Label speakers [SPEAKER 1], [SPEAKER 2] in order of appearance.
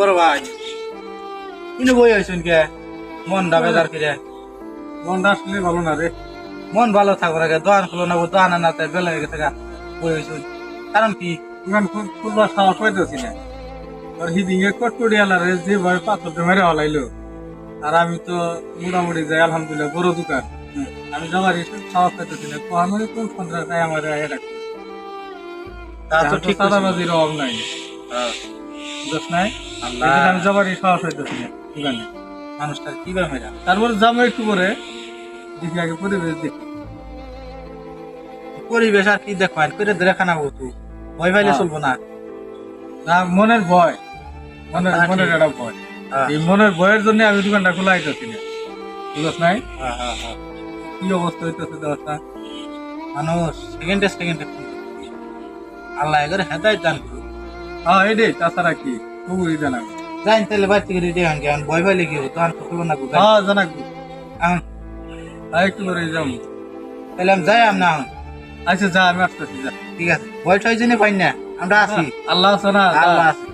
[SPEAKER 1] বড় ভাই কিনে বই হয়েছেন কে মনটা বেজার কিরে
[SPEAKER 2] মনটা আসলে ভালো না রে।
[SPEAKER 1] মন ভালো থাকো আগে দোকান খুলো না দোকান আনাতে বেলা হয়ে গেছে বই হয়েছেন কারণ কি
[SPEAKER 2] দোকান খুলবার সাহস পাইতেছি না। আর হিদিংয়ে কটকটি আলারে যেভাবে পাথরটা মেরে হলাইলো, আর আমি তো মোটামুটি যাই আলহামদুলিল্লাহ বড় দোকান। আমি যাবার সাহস পাইতেছি না, কখনো কোন সন্ত্রাস আমার ডাকছে।
[SPEAKER 1] তা তো ঠিক
[SPEAKER 2] চাঁদাবাজির অভাব নাই, বুঝছ নাই?
[SPEAKER 1] আল্লাহ
[SPEAKER 2] এদিকে আমি যাবারই সাহস পাইতেছি না দোকানে।
[SPEAKER 1] মানুষটা কিভাবে মেরা
[SPEAKER 2] তারপরে যাবো একটু পরে, দেখি আগে পরিবেশ দেখি।
[SPEAKER 1] পরিবেশ আর কি দেখো আর করে ধরে খানা বলতো ভয় পাইলে চলবো না
[SPEAKER 2] না, মনের ভয়, মনের
[SPEAKER 1] তা
[SPEAKER 2] মনের
[SPEAKER 1] ঠিক।
[SPEAKER 2] একটা ভয়।
[SPEAKER 1] হ্যাঁ,
[SPEAKER 2] এই মনের ভয়ের জন্য আমি দোকানটা খোলা হইতেছি না, বুঝছ নাই?
[SPEAKER 1] হ্যাঁ, হ্যাঁ, হ্যাঁ।
[SPEAKER 2] কি অবস্থা হইতেছে দেওয়াটা।
[SPEAKER 1] মানুষ সেকেন্ডে সেকেন্ডে আল্লাহ করে হেদায় দান করুক
[SPEAKER 2] হ্যাঁ এই রে, তাছাড়া কি খুবই জানাবো।
[SPEAKER 1] যাই তাহলে বাড়ি থেকে রেডি হন কেমন ভয় পাইলে কি হতো দোকান তো খুলবো না
[SPEAKER 2] হ্যাঁ জানাবো,
[SPEAKER 1] এখন
[SPEAKER 2] একটু করে যাবো।
[SPEAKER 1] তাহলে আমি যাই আমি না এখন।
[SPEAKER 2] আচ্ছা যা, আমি আসতেছি, যা।
[SPEAKER 1] ঠিক আছে ভয় টয় জেনে পাই না আমরা আছি
[SPEAKER 2] আল্লাহ আছে না, যা।
[SPEAKER 1] আল্লাহ আছে